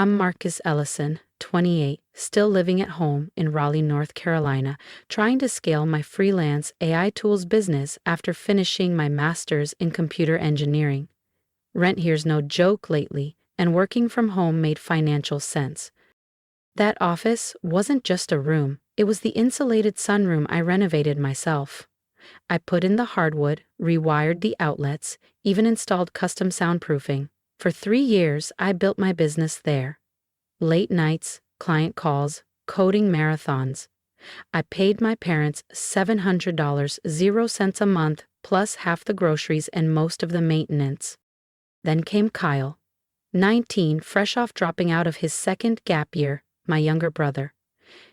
I'm Marcus Ellison, 28, still living at home in Raleigh, North Carolina, trying to scale my freelance AI tools business after finishing my master's in computer engineering. Rent here's no joke lately, and working from home made financial sense. That office wasn't just a room, it was the insulated sunroom I renovated myself. I put in the hardwood, rewired the outlets, even installed custom soundproofing. For 3 years, I built my business there. Late nights, client calls, coding marathons. I paid my parents $700, 0 cents a month, plus half the groceries and most of the maintenance. Then came Kyle, 19, fresh off dropping out of his second gap year, my younger brother.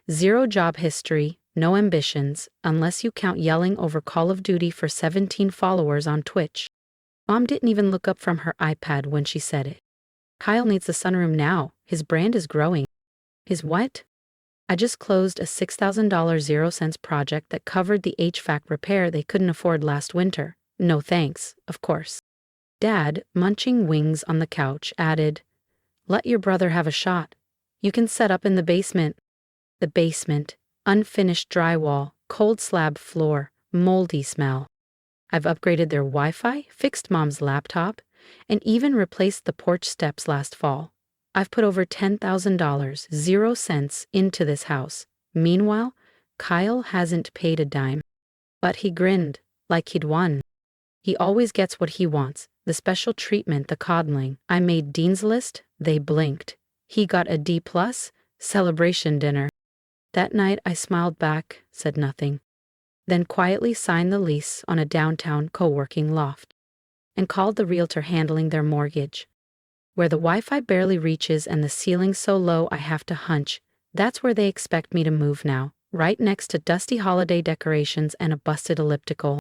0 job history, no ambitions, unless you count yelling over Call of Duty for 17 followers on Twitch. Mom didn't even look up from her iPad when she said it. Kyle needs the sunroom now. His brand is growing. His what? I just closed a $6,000 0 cents project that covered the HVAC repair they couldn't afford last winter. No thanks, of course. Dad, munching wings on the couch, added, "Let your brother have a shot. You can set up in the basement." The basement, unfinished drywall, cold slab floor, moldy smell. I've upgraded their Wi-Fi, fixed Mom's laptop, and even replaced the porch steps last fall. I've put over $10,000, 0 cents, into this house. Meanwhile, Kyle hasn't paid a dime. But he grinned, like he'd won. He always gets what he wants, the special treatment, the coddling. I made Dean's List, they blinked. He got a D+, celebration dinner. That night I smiled back, said nothing. Then quietly signed the lease on a downtown co-working loft, and called the realtor handling their mortgage. Where the Wi-Fi barely reaches and the ceiling's so low I have to hunch, that's where they expect me to move now, right next to dusty holiday decorations and a busted elliptical.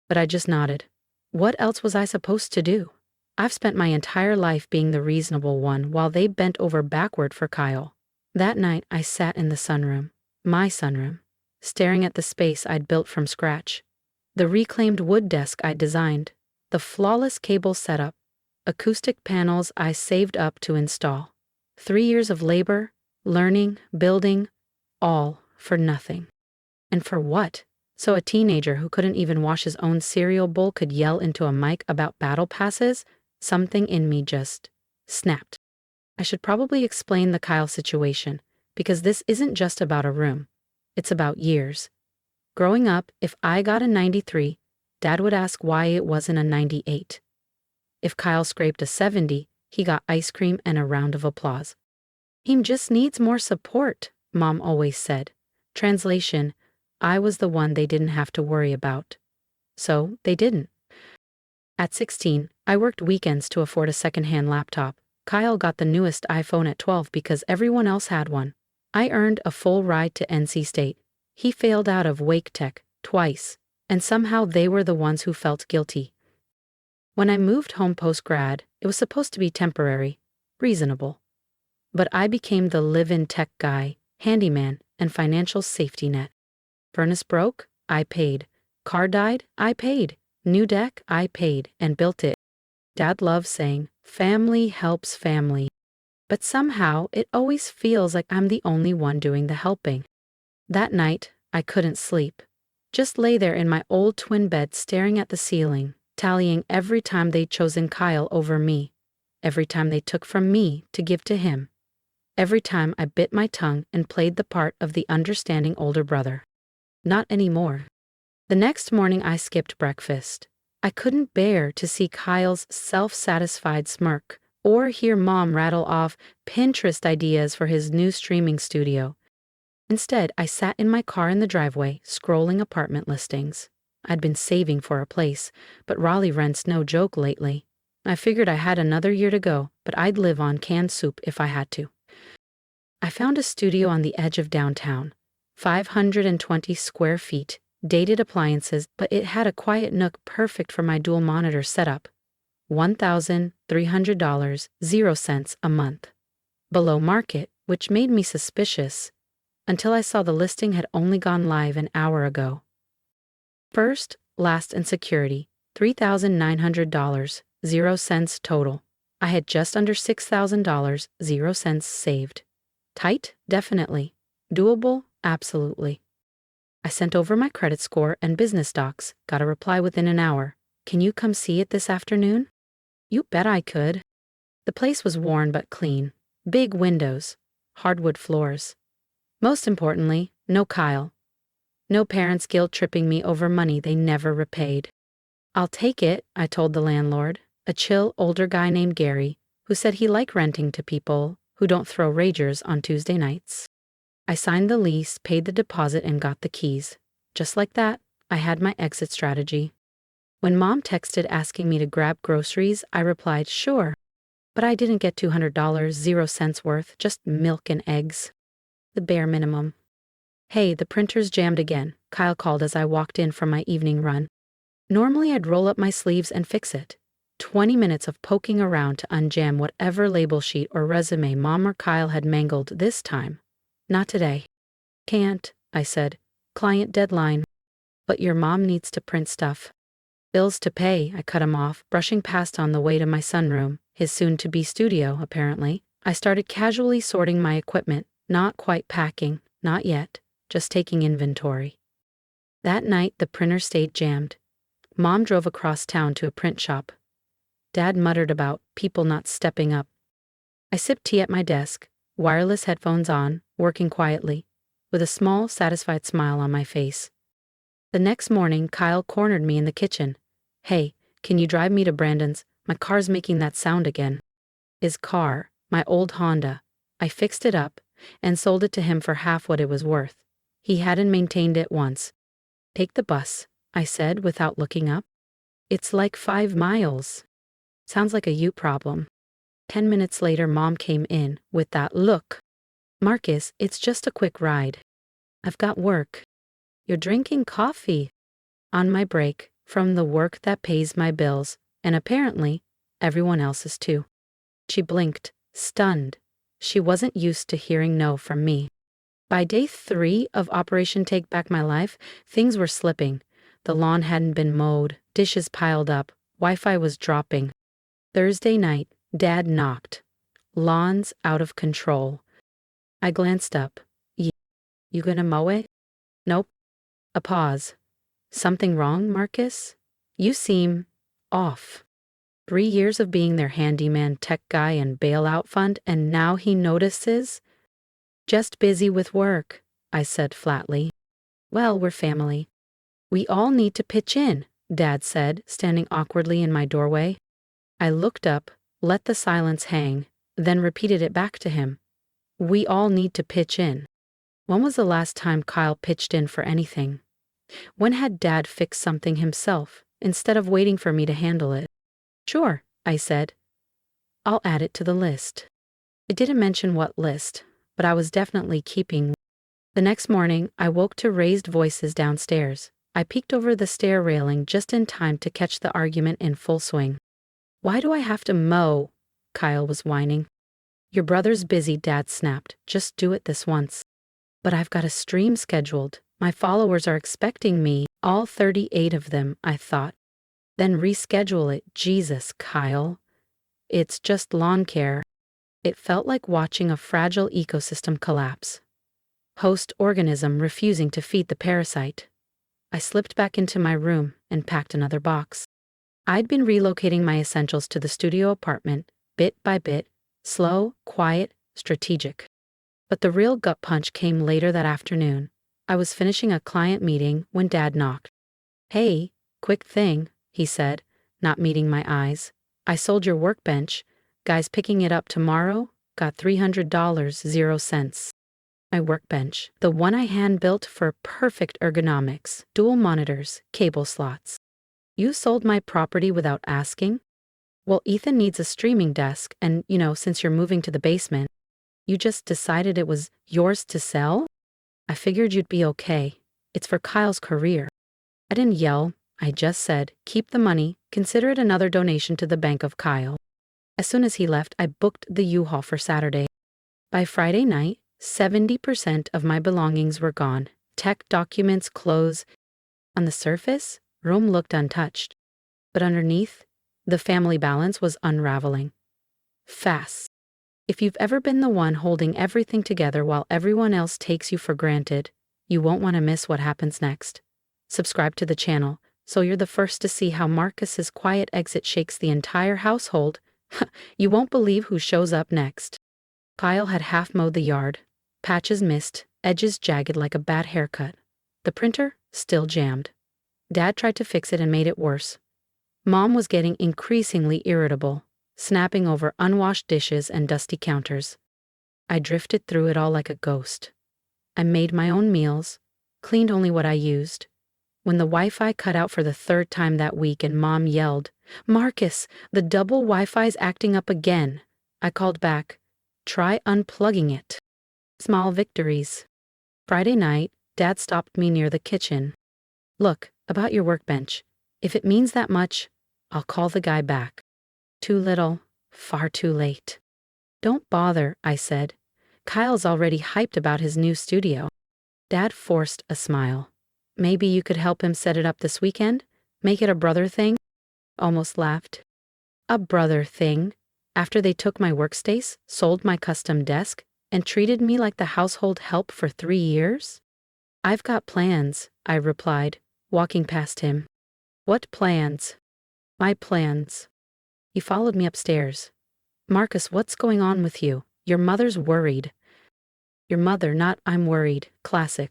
But I just nodded. What else was I supposed to do? I've spent my entire life being the reasonable one while they bent over backward for Kyle. That night I sat in the sunroom, my sunroom, staring at the space I'd built from scratch. The reclaimed wood desk I'd designed, the flawless cable setup, acoustic panels I saved up to install. 3 years of labor, learning, building, all for nothing. And for what? So a teenager who couldn't even wash his own cereal bowl could yell into a mic about battle passes? Something in me just snapped. I should probably explain the Kyle situation, because this isn't just about a room. It's about years. Growing up, if I got a 93, Dad would ask why it wasn't a 98. If Kyle scraped a 70, he got ice cream and a round of applause. He just needs more support, Mom always said. Translation, I was the one they didn't have to worry about. So, they didn't. At 16, I worked weekends to afford a secondhand laptop. Kyle got the newest iPhone at 12 because everyone else had one. I earned a full ride to NC State. He failed out of Wake Tech twice, and somehow they were the ones who felt guilty. When I moved home post-grad, it was supposed to be temporary, reasonable. But I became the live-in tech guy, handyman, and financial safety net. Furnace broke, I paid. Car died, I paid. New deck, I paid, and built it. Dad loves saying, family helps family. But somehow, it always feels like I'm the only one doing the helping. That night, I couldn't sleep. Just lay there in my old twin bed staring at the ceiling, tallying every time they'd chosen Kyle over me. Every time they took from me to give to him. Every time I bit my tongue and played the part of the understanding older brother. Not anymore. The next morning I skipped breakfast. I couldn't bear to see Kyle's self-satisfied smirk, or hear Mom rattle off Pinterest ideas for his new streaming studio. Instead, I sat in my car in the driveway, scrolling apartment listings. I'd been saving for a place, but Raleigh rent's no joke lately. I figured I had another year to go, but I'd live on canned soup if I had to. I found a studio on the edge of downtown, 520 square feet, dated appliances, but it had a quiet nook perfect for my dual monitor setup. $1,300, 0 cents a month. Below market, which made me suspicious, until I saw the listing had only gone live an hour ago. First, last, and security, $3,900, 0 cents total. I had just under $6,000, 0 cents saved. Tight? Definitely. Doable? Absolutely. I sent over my credit score and business docs, got a reply within an hour. Can you come see it this afternoon? You bet I could. The place was worn but clean. Big windows. Hardwood floors. Most importantly, no Kyle. No parents guilt-tripping me over money they never repaid. I'll take it, I told the landlord, a chill older guy named Gary, who said he liked renting to people who don't throw ragers on Tuesday nights. I signed the lease, paid the deposit, and got the keys. Just like that, I had my exit strategy. When Mom texted asking me to grab groceries, I replied, sure. But I didn't get $200, 0 cents worth, just milk and eggs. The bare minimum. Hey, the printer's jammed again, Kyle called as I walked in from my evening run. Normally I'd roll up my sleeves and fix it. 20 minutes of poking around to unjam whatever label sheet or resume Mom or Kyle had mangled this time. Not today. Can't, I said. Client deadline. But your mom needs to print stuff. Bills to pay, I cut him off, brushing past on the way to my sunroom, his soon-to-be studio, apparently. I started casually sorting my equipment, not quite packing, not yet, just taking inventory. That night, the printer stayed jammed. Mom drove across town to a print shop. Dad muttered about people not stepping up. I sipped tea at my desk, wireless headphones on, working quietly, with a small, satisfied smile on my face. The next morning, Kyle cornered me in the kitchen. Hey, can you drive me to Brandon's? My car's making that sound again. His car, my old Honda. I fixed it up and sold it to him for half what it was worth. He hadn't maintained it once. Take the bus, I said without looking up. It's like 5 miles. Sounds like a you problem. 10 minutes later, Mom came in with that look. Marcus, it's just a quick ride. I've got work. You're drinking coffee. On my break, from the work that pays my bills, and apparently, everyone else's too. She blinked, stunned. She wasn't used to hearing no from me. By day 3 of Operation Take Back My Life, things were slipping. The lawn hadn't been mowed, dishes piled up, Wi-Fi was dropping. Thursday night, Dad knocked. Lawn's out of control. I glanced up. You gonna mow it? Nope. A pause. Something wrong, Marcus? You seem off. 3 years of being their handyman, tech guy, and bailout fund, and now he notices? Just busy with work, I said flatly. Well, we're family. We all need to pitch in, Dad said, standing awkwardly in my doorway. I looked up, let the silence hang, then repeated it back to him. We all need to pitch in. When was the last time Kyle pitched in for anything? When had Dad fixed something himself, instead of waiting for me to handle it? Sure, I said. I'll add it to the list. I didn't mention what list, but I was definitely keeping. The next morning, I woke to raised voices downstairs. I peeked over the stair railing just in time to catch the argument in full swing. Why do I have to mow? Kyle was whining. Your brother's busy, Dad snapped. Just do it this once. But I've got a stream scheduled. My followers are expecting me, all 38 of them, I thought. Then reschedule it. Jesus, Kyle. It's just lawn care. It felt like watching a fragile ecosystem collapse. Host organism refusing to feed the parasite. I slipped back into my room and packed another box. I'd been relocating my essentials to the studio apartment, bit by bit, slow, quiet, strategic. But the real gut punch came later that afternoon. I was finishing a client meeting when Dad knocked. Hey, quick thing, he said, not meeting my eyes. I sold your workbench. Guys picking it up tomorrow, got $300, 0 cents. My workbench, the one I hand-built for perfect ergonomics, dual monitors, cable slots. You sold my property without asking? Well, Ethan needs a streaming desk, and, since you're moving to the basement, you just decided it was yours to sell? I figured you'd be okay. It's for Kyle's career. I didn't yell. I just said, keep the money, consider it another donation to the bank of Kyle. As soon as he left, I booked the U-Haul for Saturday. By Friday night, 70% of my belongings were gone. Tech documents, clothes. On the surface, room looked untouched. But underneath, the family balance was unraveling. Fast. If you've ever been the one holding everything together while everyone else takes you for granted, you won't want to miss what happens next. Subscribe to the channel so you're the first to see how Marcus's quiet exit shakes the entire household. You won't believe who shows up next. Kyle had half mowed the yard, patches missed, edges jagged like a bad haircut. The printer still jammed. Dad tried to fix it and made it worse. Mom was getting increasingly irritable, snapping over unwashed dishes and dusty counters. I drifted through it all like a ghost. I made my own meals, cleaned only what I used. When the Wi-Fi cut out for the third time that week and Mom yelled, "Marcus, the double Wi-Fi's acting up again," I called back, "Try unplugging it." Small victories. Friday night, Dad stopped me near the kitchen. "Look, about your workbench. If it means that much, I'll call the guy back." Too little, far too late. "Don't bother," I said. "Kyle's already hyped about his new studio." Dad forced a smile. "Maybe you could help him set it up this weekend? Make it a brother thing?" Almost laughed. "A brother thing? After they took my workspace, sold my custom desk, and treated me like the household help for 3 years?" "I've got plans," I replied, walking past him. "What plans?" "My plans." He followed me upstairs. "Marcus, what's going on with you? Your mother's worried." "Your mother, not I'm worried." Classic.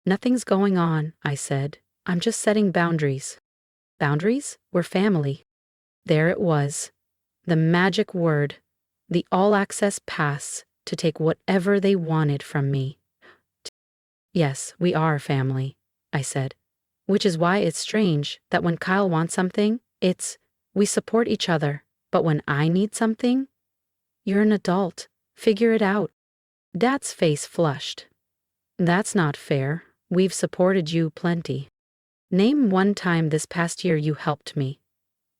"Nothing's going on," I said. "I'm just setting boundaries." "Boundaries? We're family." There it was. The magic word. The all-access pass to take whatever they wanted from me. "Yes, we are family," I said. "Which is why it's strange that when Kyle wants something, we support each other. But when I need something, you're an adult. Figure it out." Dad's face flushed. "That's not fair. We've supported you plenty. Name one time this past year you helped me.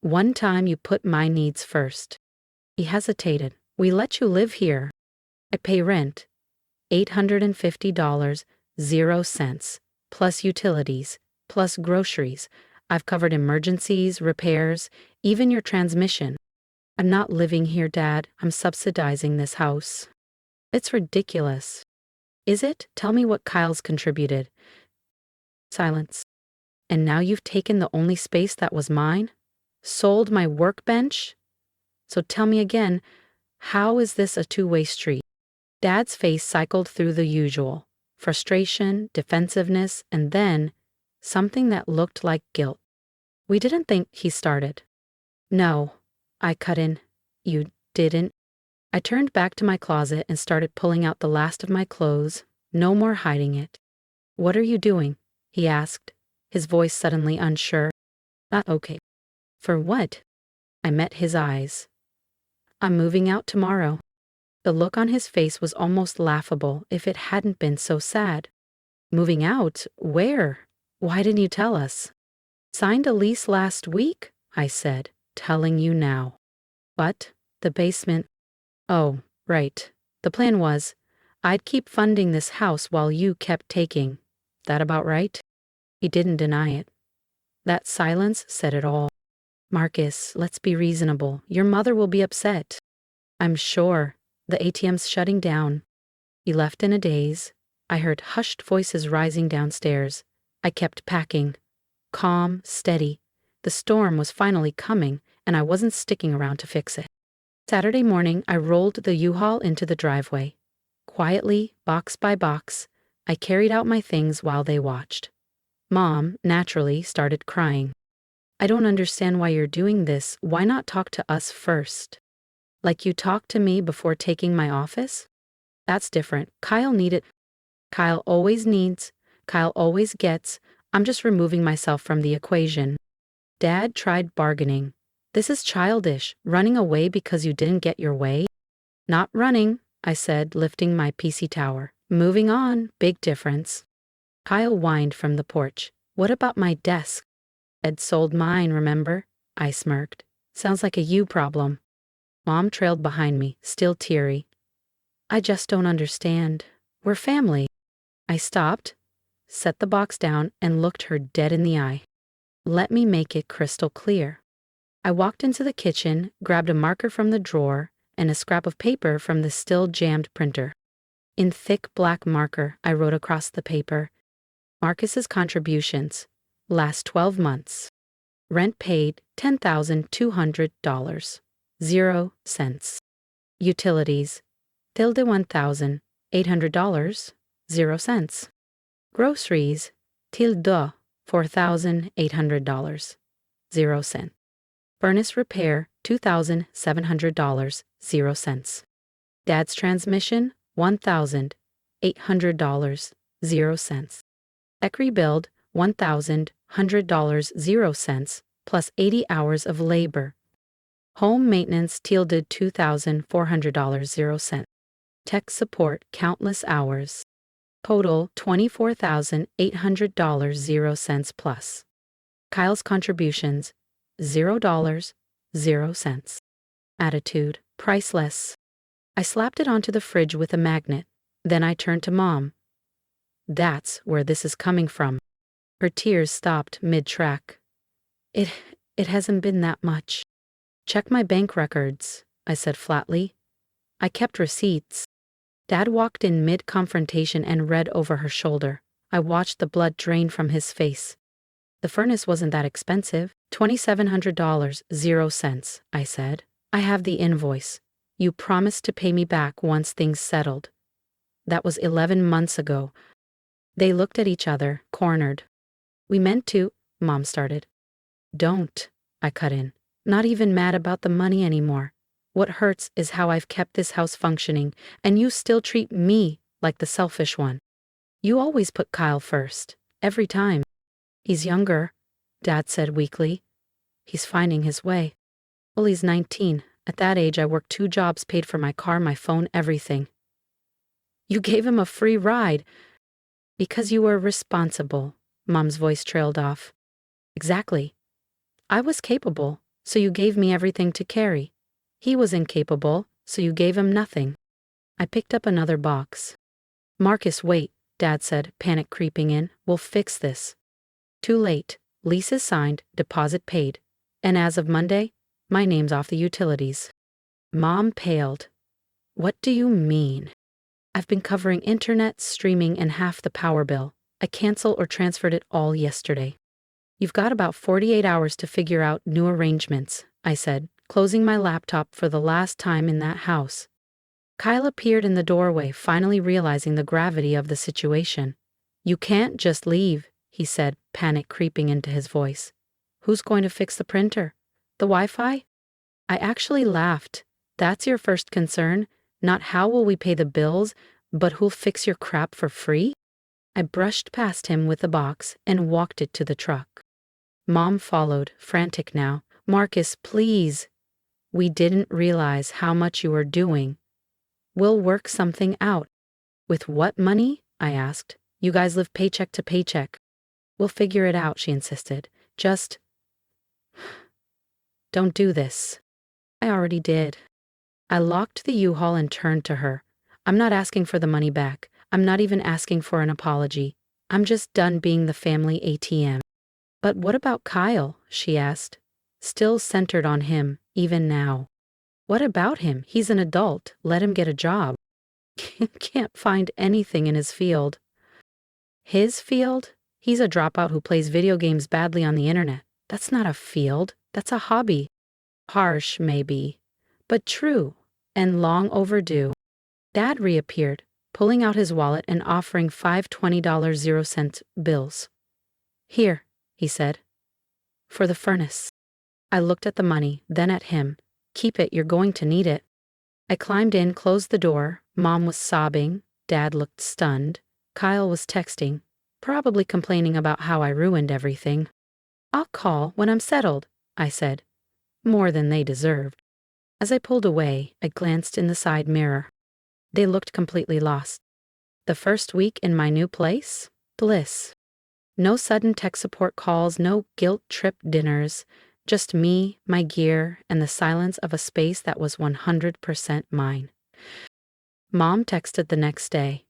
One time you put my needs first." He hesitated. "We let you live here. I pay rent. $850, 0 cents, plus utilities, plus groceries. I've covered emergencies, repairs, even your transmission. I'm not living here, Dad. I'm subsidizing this house." "It's ridiculous." "Is it? Tell me what Kyle's contributed." Silence. "And now you've taken the only space that was mine? Sold my workbench? So tell me again, how is this a two-way street?" Dad's face cycled through the usual. Frustration, defensiveness, and then something that looked like guilt. "We didn't think," he started. "No," I cut in. "You didn't?" I turned back to my closet and started pulling out the last of my clothes. No more hiding it. "What are you doing?" he asked, his voice suddenly unsure. "Not okay." "For what?" I met his eyes. "I'm moving out tomorrow." The look on his face was almost laughable if it hadn't been so sad. "Moving out? Where? Why didn't you tell us?" "Signed a lease last week," I said, "telling you now." "What? The basement?" "Oh, right. The plan was, I'd keep funding this house while you kept taking. That about right?" He didn't deny it. That silence said it all. "Marcus, let's be reasonable. Your mother will be upset." "I'm sure. The ATM's shutting down." He left in a daze. I heard hushed voices rising downstairs. I kept packing. Calm, steady. The storm was finally coming, and I wasn't sticking around to fix it. Saturday morning, I rolled the U-Haul into the driveway. Quietly, box by box, I carried out my things while they watched. Mom, naturally, started crying. "I don't understand why you're doing this. Why not talk to us first?" "Like you talked to me before taking my office?" "That's different. Kyle needed." "Kyle always needs. Kyle always gets. I'm just removing myself from the equation." Dad tried bargaining. "This is childish. Running away because you didn't get your way?" "Not running," I said, lifting my PC tower. "Moving on. Big difference." Kyle whined from the porch. "What about my desk?" "Ed sold mine, remember?" I smirked. "Sounds like a you problem." Mom trailed behind me, still teary. "I just don't understand. We're family." I stopped, set the box down, and looked her dead in the eye. "Let me make it crystal clear." I walked into the kitchen, grabbed a marker from the drawer, and a scrap of paper from the still jammed printer. In thick black marker, I wrote across the paper, Marcus's contributions, last 12 months. Rent paid $10,200, 0 cents. Utilities, tilde $1,800, 0 cents. Groceries, tilde $4,800, 0 cents. Furnace repair, $2,700, 0 cents. Dad's transmission, $1,800, 0 cents. Ec rebuild, $1,100, 0 cents, plus 80 hours of labor. Home maintenance tilde $2,400, 0 cents. Tech support, countless hours. Total, $24,800, 0 cents plus. Kyle's contributions, $0, 0 cents. Attitude, priceless. I slapped it onto the fridge with a magnet. Then I turned to Mom. That's where this is coming from. Her tears stopped mid-track. It hasn't been that much. Check my bank records, I said flatly. I kept receipts. Dad walked in mid-confrontation and read over her shoulder. I watched the blood drain from his face. The furnace wasn't that expensive. $2,700, 0 cents, I said. I have the invoice. You promised to pay me back once things settled. That was 11 months ago. They looked at each other, cornered. We meant to, Mom started. Don't, I cut in. Not even mad about the money anymore. What hurts is how I've kept this house functioning, and you still treat me like the selfish one. You always put Kyle first, every time. He's younger, Dad said weakly. He's finding his way. Well, he's 19. At that age, I worked 2 jobs, paid for my car, my phone, everything. You gave him a free ride. Because you were responsible, Mom's voice trailed off. Exactly. I was capable, so you gave me everything to carry. He was incapable, so you gave him nothing. I picked up another box. Marcus, wait, Dad said, panic creeping in. We'll fix this. Too late. Lease is signed, deposit paid. And as of Monday, my name's off the utilities. Mom paled. What do you mean? I've been covering internet, streaming, and half the power bill. I canceled or transferred it all yesterday. You've got about 48 hours to figure out new arrangements, I said, closing my laptop for the last time in that house. Kyle appeared in the doorway, finally realizing the gravity of the situation. You can't just leave, he said, panic creeping into his voice. Who's going to fix the printer? The Wi-Fi? I actually laughed. That's your first concern? Not how will we pay the bills, but who'll fix your crap for free? I brushed past him with the box and walked it to the truck. Mom followed, frantic now. Marcus, please. We didn't realize how much you were doing. We'll work something out. With what money? I asked. You guys live paycheck to paycheck. We'll figure it out, she insisted. Just don't do this. I already did. I locked the U-Haul and turned to her. I'm not asking for the money back. I'm not even asking for an apology. I'm just done being the family ATM. But what about Kyle? She asked, still centered on him, even now. What about him? He's an adult. Let him get a job. Can't find anything in his field. His field? He's a dropout who plays video games badly on the internet. That's not a field. That's a hobby. Harsh, maybe, but true, and long overdue. Dad reappeared, pulling out his wallet and offering 5 $20 0-cent bills. Here, he said. For the furnace. I looked at the money, then at him. Keep it, you're going to need it. I climbed in, closed the door. Mom was sobbing. Dad looked stunned. Kyle was texting, probably complaining about how I ruined everything. I'll call when I'm settled, I said. More than they deserved. As I pulled away, I glanced in the side mirror. They looked completely lost. The first week in my new place? Bliss. No sudden tech support calls, no guilt trip dinners, just me, my gear, and the silence of a space that was 100% mine. Mom texted the next day.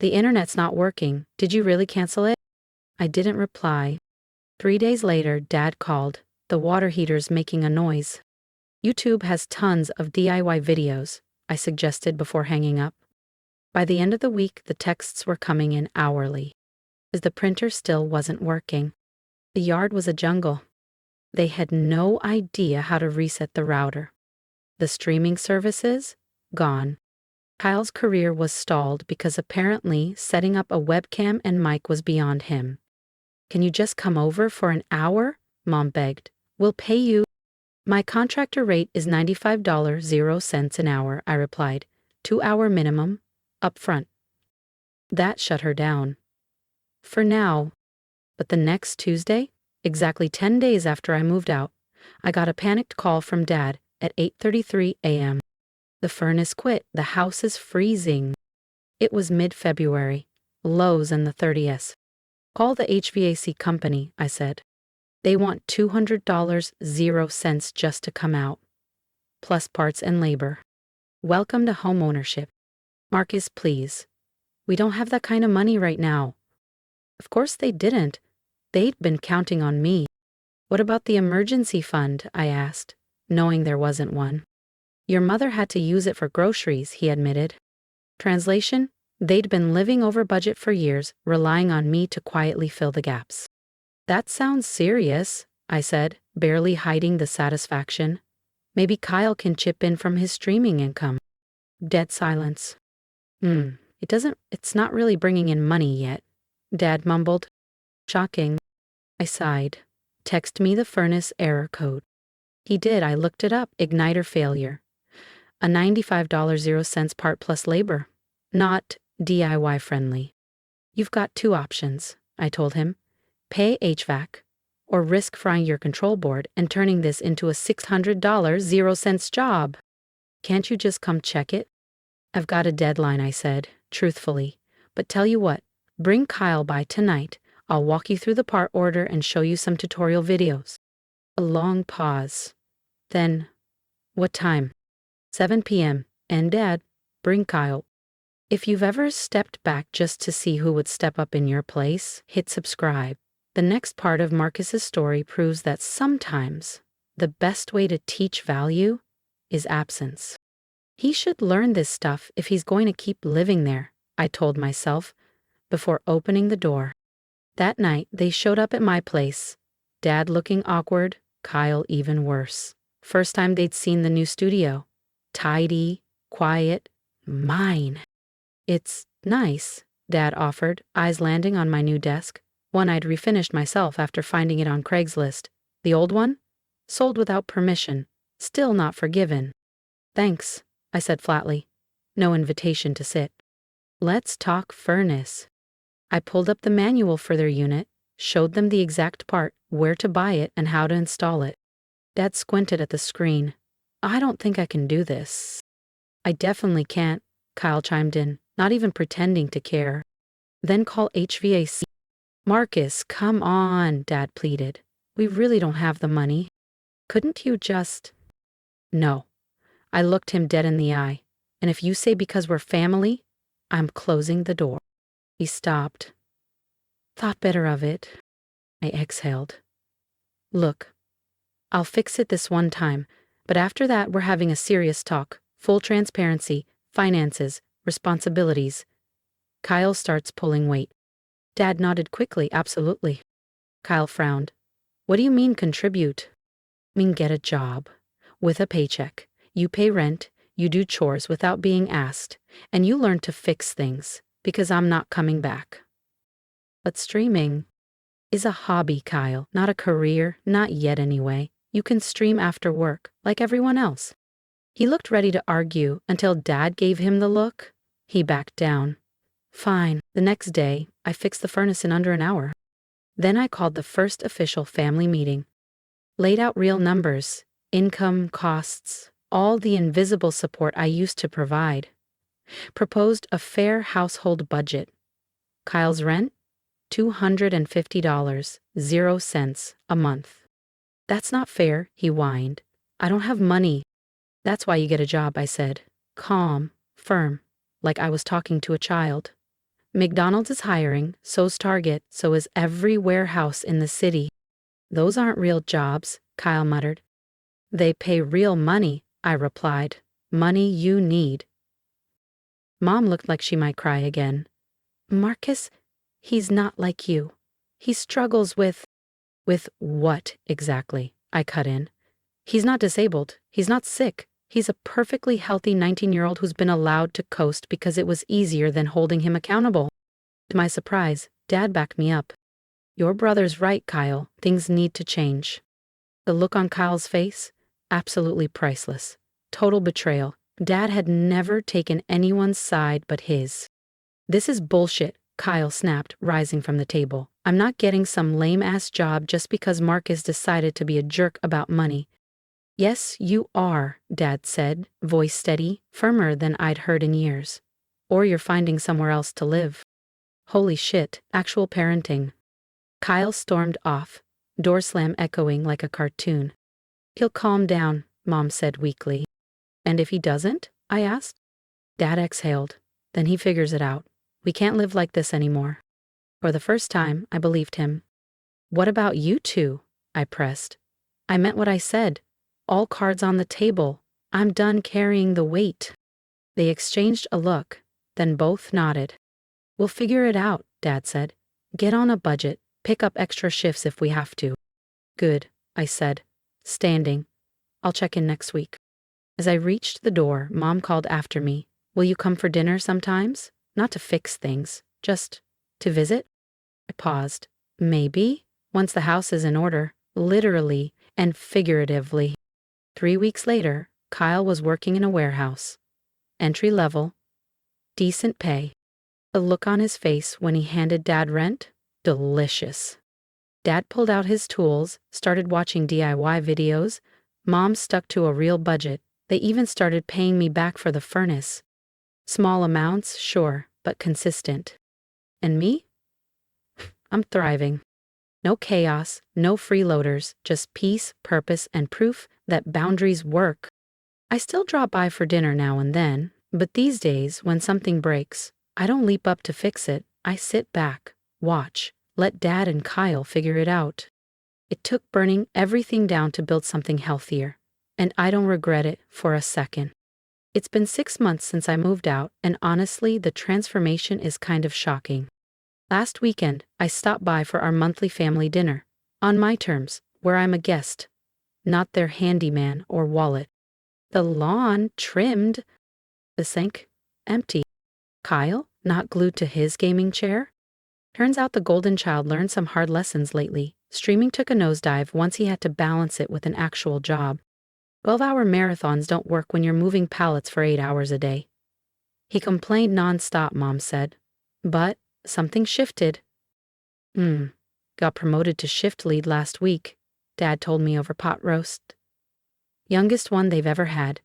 The internet's not working. Did you really cancel it? I didn't reply. 3 days later, Dad called. The water heater's making a noise. YouTube has tons of DIY videos, I suggested before hanging up. By the end of the week, the texts were coming in hourly, as the printer still wasn't working. The yard was a jungle. They had no idea how to reset the router. The streaming services? Gone. Kyle's career was stalled because apparently setting up a webcam and mic was beyond him. "Can you just come over for an hour?" Mom begged. "We'll pay you." "My contractor rate is $95.00 an hour," I replied. 2-hour minimum, up front. That shut her down. For now. But the next Tuesday, exactly 10 days after I moved out, I got a panicked call from Dad at 8:33 a.m. "The furnace quit. The house is freezing." It was mid-February, lows in the 30s. "Call the HVAC company," I said. "They want $200.00 just to come out, plus parts and labor. Welcome to homeownership." "Marcus, please. We don't have that kind of money right now." Of course they didn't. They'd been counting on me. "What about the emergency fund?" I asked, knowing there wasn't one. "Your mother had to use it for groceries," he admitted. Translation: they'd been living over budget for years, relying on me to quietly fill the gaps. "That sounds serious," I said, barely hiding the satisfaction. "Maybe Kyle can chip in from his streaming income." Dead silence. It's not really bringing in money yet," Dad mumbled. "Shocking." I sighed. "Text me the furnace error code." He did. I looked it up. Igniter failure. A $95.00 part plus labor. Not DIY friendly. "You've got 2 options," I told him. "Pay HVAC, or risk frying your control board and turning this into a $600.00 job. Can't you just come check it?" "I've got a deadline," I said, truthfully. "But tell you what, bring Kyle by tonight. I'll walk you through the part order and show you some tutorial videos." A long pause. Then, "What time?" 7 p.m. "And Dad, bring Kyle." If you've ever stepped back just to see who would step up in your place, hit subscribe. The next part of Marcus's story proves that sometimes the best way to teach value is absence. He should learn this stuff if he's going to keep living there, I told myself, before opening the door. That night, they showed up at my place. Dad looking awkward, Kyle even worse. First time they'd seen the new studio. Tidy, quiet, mine. "It's nice," Dad offered, eyes landing on my new desk, one I'd refinished myself after finding it on Craigslist. The old one? Sold without permission. Still not forgiven. "Thanks," I said flatly. No invitation to sit. "Let's talk furnace." I pulled up the manual for their unit, showed them the exact part, where to buy it, and how to install it. Dad squinted at the screen. "I don't think I can do this." "I definitely can't," Kyle chimed in, not even pretending to care. "Then call HVAC." "Marcus, come on," Dad pleaded. "We really don't have the money. Couldn't you just—" "No." I looked him dead in the eye. "And if you say because we're family, I'm closing the door." He stopped. "Thought better of it." I exhaled. "Look, I'll fix it this one time, but after that we're having a serious talk. Full transparency, finances, responsibilities." Kyle starts pulling weight. Dad nodded quickly. "Absolutely." Kyle frowned. "What do you mean contribute?" "I mean get a job. With a paycheck. You pay rent, you do chores without being asked, and you learn to fix things, because I'm not coming back." "But streaming is a hobby, Kyle, not a career, not yet anyway. You can stream after work, like everyone else." He looked ready to argue until Dad gave him the look. He backed down. "Fine." The next day, I fixed the furnace in under an hour. Then I called the first official family meeting. Laid out real numbers, income, costs, all the invisible support I used to provide. Proposed a fair household budget. Kyle's rent? $250.00 a month. "That's not fair," he whined. "I don't have money." "That's why you get a job," I said. Calm, firm, like I was talking to a child. "McDonald's is hiring, so's Target, so is every warehouse in the city." "Those aren't real jobs," Kyle muttered. They pay real money, I replied. Money you need. Mom looked like she might cry again. Marcus, he's not like you. He struggles with what exactly? I cut in. He's not disabled. He's not sick. He's a perfectly healthy 19-year-old who's been allowed to coast because it was easier than holding him accountable. To my surprise, Dad backed me up. Your brother's right, Kyle. Things need to change. The look on Kyle's face? Absolutely priceless. Total betrayal. Dad had never taken anyone's side but his. This is bullshit, Kyle snapped, rising from the table. I'm not getting some lame-ass job just because Marcus decided to be a jerk about money. Yes, you are, Dad said, voice steady, firmer than I'd heard in years. Or you're finding somewhere else to live. Holy shit, actual parenting. Kyle stormed off, door slam echoing like a cartoon. He'll calm down, Mom said weakly. And if he doesn't? I asked. Dad exhaled. Then he figures it out. We can't live like this anymore. For the first time, I believed him. What about you two? I pressed. I meant what I said. All cards on the table. I'm done carrying the weight. They exchanged a look, then both nodded. We'll figure it out, Dad said. Get on a budget, pick up extra shifts if we have to. Good, I said, standing. I'll check in next week. As I reached the door, Mom called after me. Will you come for dinner sometimes? Not to fix things, just to visit? I paused. Maybe, once the house is in order, literally and figuratively. 3 weeks later, Kyle was working in a warehouse. Entry level, decent pay. The look on his face when he handed Dad rent? Delicious. Dad pulled out his tools, started watching DIY videos. Mom stuck to a real budget. They even started paying me back for the furnace. Small amounts, sure, but consistent. And me? I'm thriving. No chaos, no freeloaders, just peace, purpose, and proof that boundaries work. I still drop by for dinner now and then, but these days, when something breaks, I don't leap up to fix it. I sit back, watch, let Dad and Kyle figure it out. It took burning everything down to build something healthier, and I don't regret it for a second. It's been 6 months since I moved out, and honestly, the transformation is kind of shocking. Last weekend, I stopped by for our monthly family dinner, on my terms, where I'm a guest, not their handyman or wallet. The lawn trimmed, the sink empty. Kyle not glued to his gaming chair? Turns out the golden child learned some hard lessons lately. Streaming took a nosedive once he had to balance it with an actual job. 12-hour marathons don't work when you're moving pallets for 8 hours a day. He complained nonstop, Mom said. But something shifted. Got promoted to shift lead last week, Dad told me over pot roast. Youngest one they've ever had.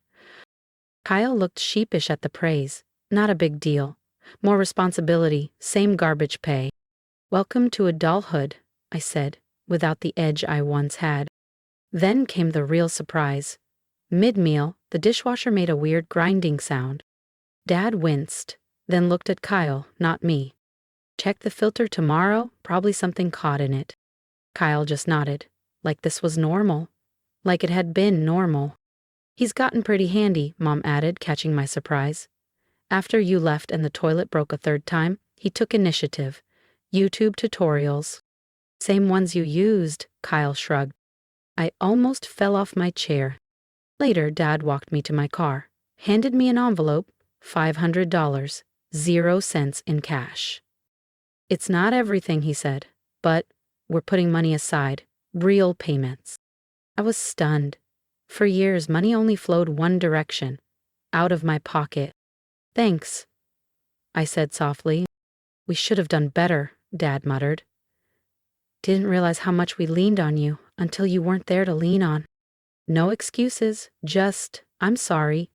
Kyle looked sheepish at the praise. Not a big deal. More responsibility, same garbage pay. Welcome to adulthood, I said, without the edge I once had. Then came the real surprise. Mid-meal, the dishwasher made a weird grinding sound. Dad winced, then looked at Kyle, not me. Check the filter tomorrow, probably something caught in it. Kyle just nodded, like this was normal. Like it had been normal. He's gotten pretty handy, Mom added, catching my surprise. After you left and the toilet broke a third time, he took initiative. YouTube tutorials. Same ones you used, Kyle shrugged. I almost fell off my chair. Later, Dad walked me to my car, handed me an envelope, $500, 0 cents in cash. It's not everything, he said, but we're putting money aside, real payments. I was stunned. For years, money only flowed one direction, out of my pocket. Thanks, I said softly. We should have done better, Dad muttered. Didn't realize how much we leaned on you until you weren't there to lean on. No excuses, just, I'm sorry.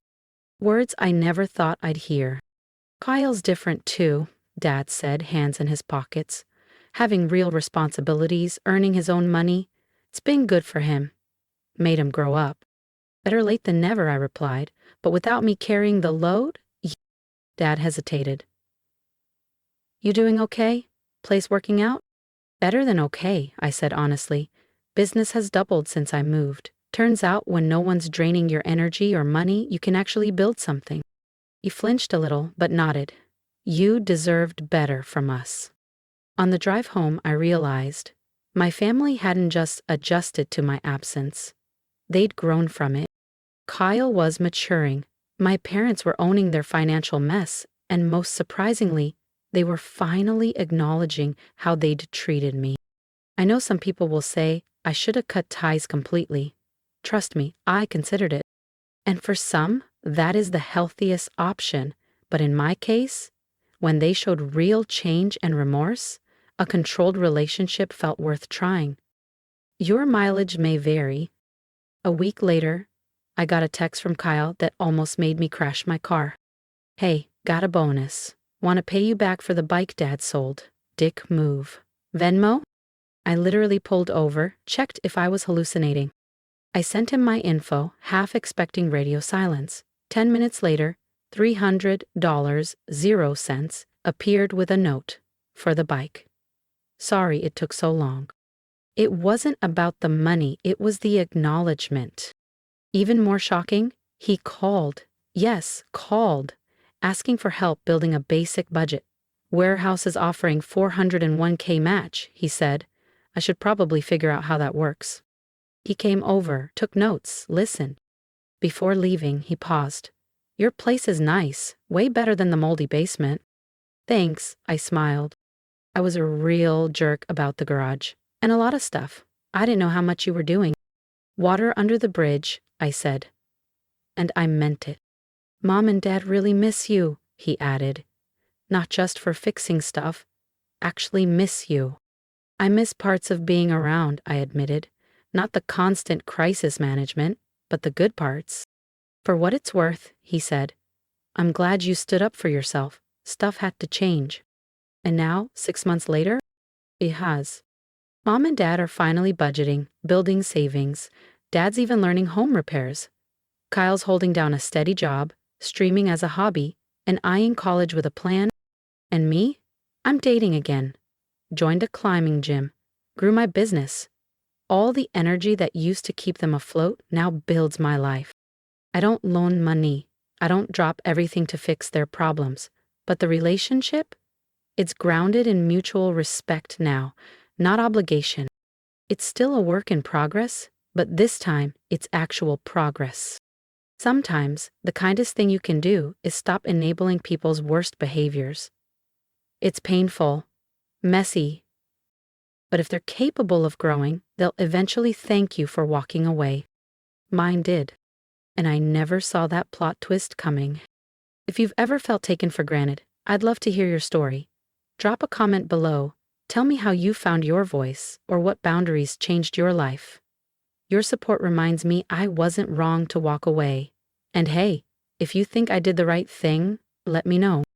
Words I never thought I'd hear. Kyle's different too, Dad said, hands in his pockets. Having real responsibilities, earning his own money. It's been good for him. Made him grow up. Better late than never, I replied, but without me carrying the load? Dad hesitated. You doing okay? Place working out? Better than okay, I said honestly. Business has doubled since I moved. Turns out when no one's draining your energy or money, you can actually build something. He flinched a little, but nodded. You deserved better from us. On the drive home, I realized my family hadn't just adjusted to my absence. They'd grown from it. Kyle was maturing. My parents were owning their financial mess, and most surprisingly, they were finally acknowledging how they'd treated me. I know some people will say I should have cut ties completely. Trust me, I considered it. And for some, that is the healthiest option. But in my case, when they showed real change and remorse, a controlled relationship felt worth trying. Your mileage may vary. A week later, I got a text from Kyle that almost made me crash my car. Hey, got a bonus. Want to pay you back for the bike Dad sold. Dick move. Venmo? I literally pulled over, checked if I was hallucinating. I sent him my info, half expecting radio silence. 10 minutes later, $300.00 appeared with a note for the bike. Sorry it took so long. It wasn't about the money, it was the acknowledgement. Even more shocking, he called. Yes, called. Asking for help building a basic budget. Warehouse is offering $401K match, he said. I should probably figure out how that works. He came over, took notes, listened. Before leaving, he paused. Your place is nice, way better than the moldy basement. Thanks, I smiled. I was a real jerk about the garage, and a lot of stuff. I didn't know how much you were doing. Water under the bridge, I said. And I meant it. Mom and Dad really miss you, he added. Not just for fixing stuff, actually miss you. I miss parts of being around, I admitted. Not the constant crisis management, but the good parts. For what it's worth, he said. I'm glad you stood up for yourself. Stuff had to change. And now, 6 months later, it has. Mom and Dad are finally budgeting, building savings. Dad's even learning home repairs. Kyle's holding down a steady job, streaming as a hobby, and eyeing college with a plan. And me? I'm dating again. Joined a climbing gym. Grew my business. All the energy that used to keep them afloat now builds my life. I don't loan money. I don't drop everything to fix their problems. But the relationship? It's grounded in mutual respect now, not obligation. It's still a work in progress, but this time it's actual progress. Sometimes the kindest thing you can do is stop enabling people's worst behaviors. It's painful, messy, but if they're capable of growing, they'll eventually thank you for walking away. Mine did, and I never saw that plot twist coming. If you've ever felt taken for granted, I'd love to hear your story. Drop a comment below. Tell me how you found your voice or what boundaries changed your life. Your support reminds me I wasn't wrong to walk away. And hey, if you think I did the right thing, let me know.